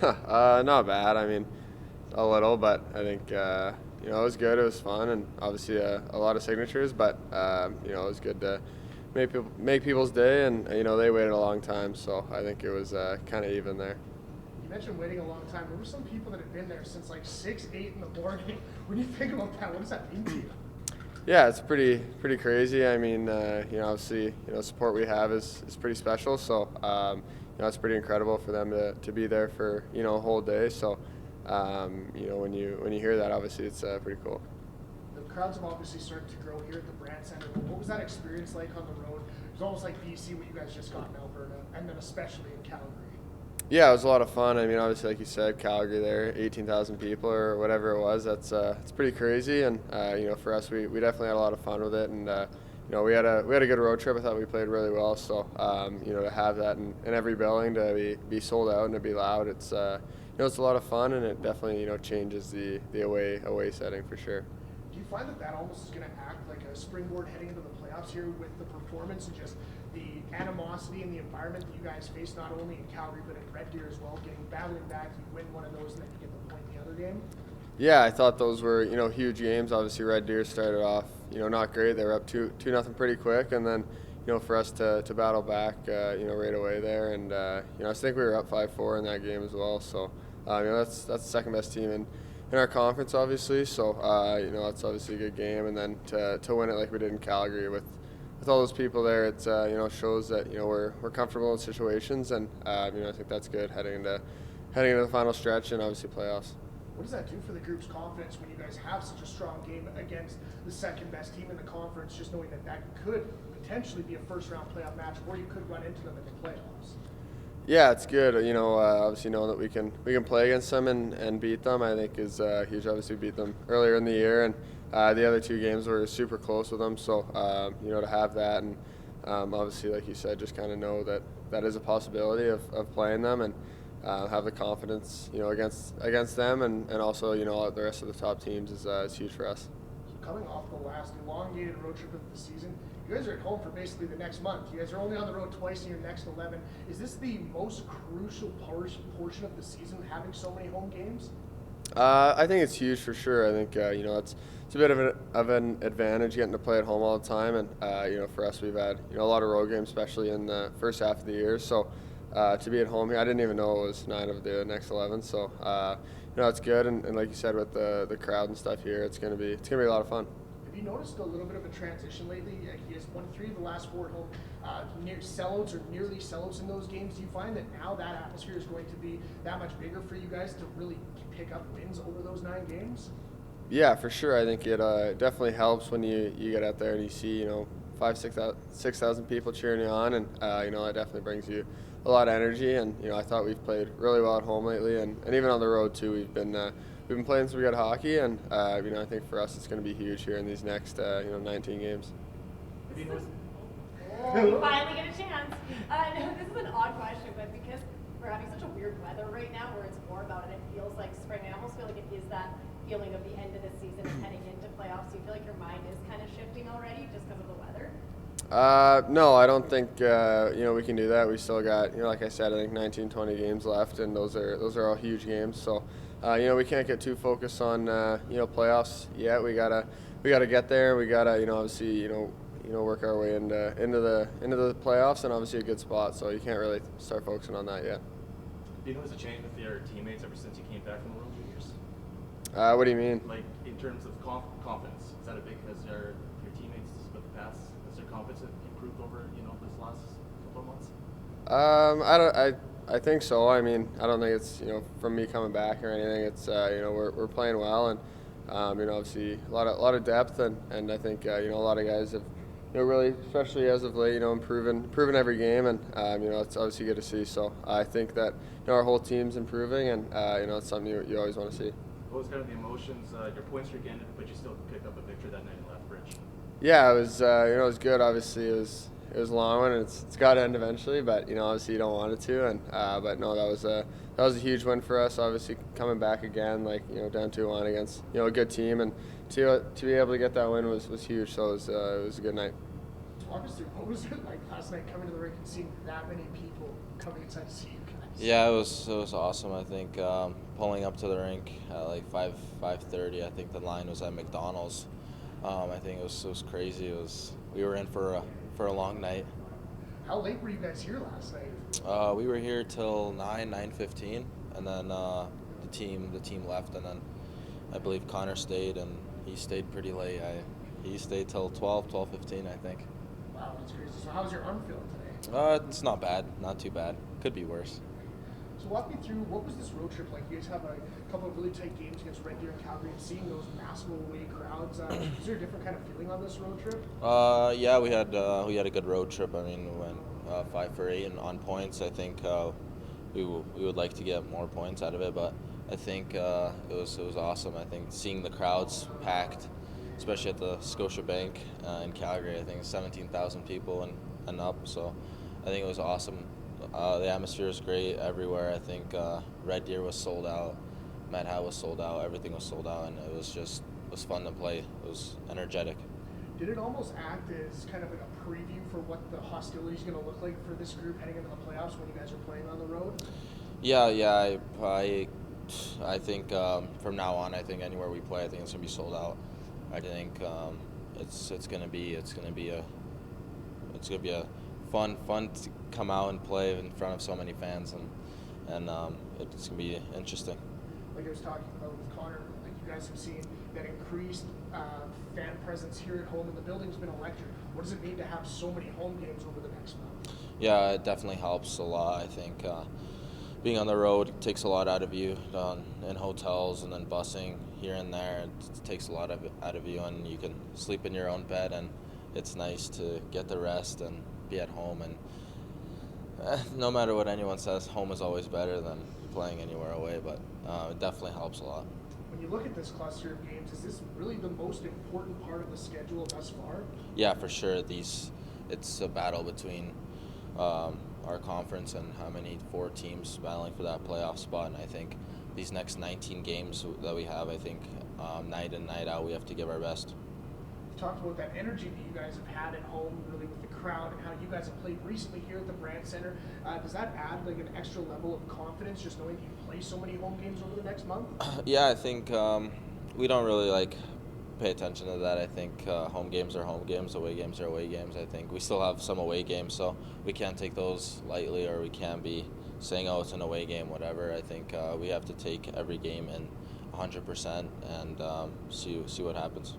Not bad. I mean, a little, but I think it was good. It was fun, and obviously a lot of signatures. But it was good to make people's day, and they waited a long time, so I think it was kind of even there. You mentioned waiting a long time. There were some people that had been there since like 6, 8 in the morning. When you think about that, what does that mean to you? Yeah, it's pretty crazy. I mean, obviously, support we have is pretty special. So, it's pretty incredible for them to be there for a whole day. So, when you hear that, obviously, it's pretty cool. The crowds have obviously started to grow here at the Brand Center. But what was that experience like on the road? It was almost like BC, what you guys just got in Alberta, and then especially in Calgary. Yeah, it was a lot of fun. I mean, obviously, like you said, Calgary there, 18,000 people or whatever it was. It's pretty crazy, and for us, we definitely had a lot of fun with it, and we had a good road trip. I thought we played really well. So to have that in every building, to be sold out and to be loud, it's it's a lot of fun, and it definitely changes the away setting for sure. Do you find that almost is going to act like a springboard heading into the playoffs here with the performance and just the animosity and the environment that you guys face not only in Calgary but in Red Deer as well, battling back, you win one of those and then you get the point in the other game? Yeah, I thought those were huge games. Obviously, Red Deer started off not great. They were up 2-0 pretty quick, and then for us to battle back right away there, and I think we were up 5-4 in that game as well. So that's the second best team in our conference, obviously. So that's obviously a good game, and then to win it like we did in Calgary with all those people there, it shows that we're comfortable in situations, and I think that's good heading into the final stretch and obviously playoffs. What does that do for the group's confidence when you guys have such a strong game against the second best team in the conference, just knowing that could potentially be a first round playoff match, or you could run into them in the playoffs? Yeah, it's good. Obviously knowing that we can play against them and beat them, I think is huge. Obviously beat them earlier in the year, and the other two games were super close with them. So to have that, and obviously, like you said, just kind of know that is a possibility of playing them, and have the confidence against them, and also the rest of the top teams is huge for us. So coming off the last elongated road trip of the season, you guys are at home for basically the next month. You guys are only on the road twice in your next 11. Is this the most crucial portion of the season, having so many home games? I think it's huge for sure. I think it's a bit of an advantage getting to play at home all the time, and for us we've had a lot of road games, especially in the first half of the year. So to be at home here, I didn't even know it was 9 of the next 11. So it's good, and like you said, with the crowd and stuff here, it's gonna be a lot of fun. Have you noticed a little bit of a transition lately? He has won 3 of the last 4 at home, near sellouts or nearly sellouts in those games. Do you find that now that atmosphere is going to be that much bigger for you guys to really pick up wins over those 9 games? Yeah, for sure. I think it definitely helps when you get out there and you see 6,000 people cheering you on, and that definitely brings you a lot of energy. And I thought we've played really well at home lately, and even on the road too. We've been playing some good hockey, and I think for us it's going to be huge here in these next 19 games. Oh, we finally get a chance. No, this is an odd question, but because we're having such a weird weather right now, where it's more about it feels like spring. I almost feel like it is that feeling of the end of the season and heading into playoffs. Do you feel like your mind is kind of shifting already just because of the weather? No, I don't think we can do that. We still got like I said, I think 19, 20 games left, and those are all huge games. So we can't get too focused on playoffs yet. We gotta get there. We gotta obviously work our way into the playoffs, and obviously a good spot. So you can't really start focusing on that yet. Do you notice a change with your teammates ever since you came back from the World Juniors? What do you mean? Like in terms of confidence, is that a big? Has your teammates with the past, has their confidence improved over this last couple of months? I think so. I mean, I don't think it's from me coming back or anything. It's we're playing well, and obviously a lot of depth, and I think a lot of guys have really, especially as of late, improving every game, and it's obviously good to see. So I think that our whole team's improving, and it's something you always want to see. What was kind of the emotions? Your point streak ended, but you still picked up a victory that night in Lethbridge. Yeah, it was it was good. Obviously, it was a long one, and it's got to end eventually. But obviously you don't want it to, and but no, that was a huge win for us. Obviously coming back again, down 2-1 against a good team, and to be able to get that win was huge. So it was a good night. Talk us through, what was it like last night coming to the rink and seeing that many people coming inside to see you guys? Yeah, it was awesome. I think pulling up to the rink at like 5:30. I think the line was at McDonald's. I think it was crazy. We were in for a long night. How late were you guys here last night? We were here till 9:15, and then the team left, and then I believe Connor stayed, and he stayed pretty late. He stayed till 12:15, I think. Wow, that's crazy. So how's your arm feeling today? It's not bad, not too bad. Could be worse. So walk me through, what was this road trip like? You guys have a couple of really tight games against Red Deer and Calgary, and seeing those massive away crowds. Is there a different kind of feeling on this road trip? Yeah, we had a good road trip. I mean, we went 5 for 8 on points. I think we would like to get more points out of it, but I think it was awesome. I think seeing the crowds packed, especially at the Scotiabank in Calgary. I think 17,000 people and up. So I think it was awesome. The atmosphere was great everywhere. I think Red Deer was sold out, Met Howe was sold out, everything was sold out, and it was fun to play. It was energetic. Did it almost act as kind of like a preview for what the hostility is going to look like for this group heading into the playoffs when you guys are playing on the road? Yeah. I think from now on, I think anywhere we play, I think it's gonna be sold out. I think it's gonna be a fun to come out and play in front of so many fans, and it's gonna be interesting. Like I was talking about with Connor, like you guys have seen that increased fan presence here at home, and the building's been electric. What does it mean to have so many home games over the next month? Yeah, it definitely helps a lot. I think being on the road takes a lot out of you in hotels and then busing here and there. It takes a lot out of you, and you can sleep in your own bed, and it's nice to get the rest and be at home. And no matter what anyone says, home is always better than playing anywhere away, but it definitely helps a lot. When you look at this cluster of games, is this really the most important part of the schedule thus far? Yeah, for sure. It's a battle between our conference and how many 4 teams battling for that playoff spot, and I think these next 19 games that we have, I think night in, night out, we have to give our best. You talked about that energy that you guys have had at home, really with the crowd, and how you guys have played recently here at the Brand Center. Does that add like an extra level of confidence, just knowing that you play so many home games over the next month? Yeah, I think we don't really pay attention to that. I think home games are home games, away games are away games. I think we still have some away games, so we can't take those lightly, or we can't be saying, oh, it's an away game, whatever. I think we have to take every game in 100% and see what happens.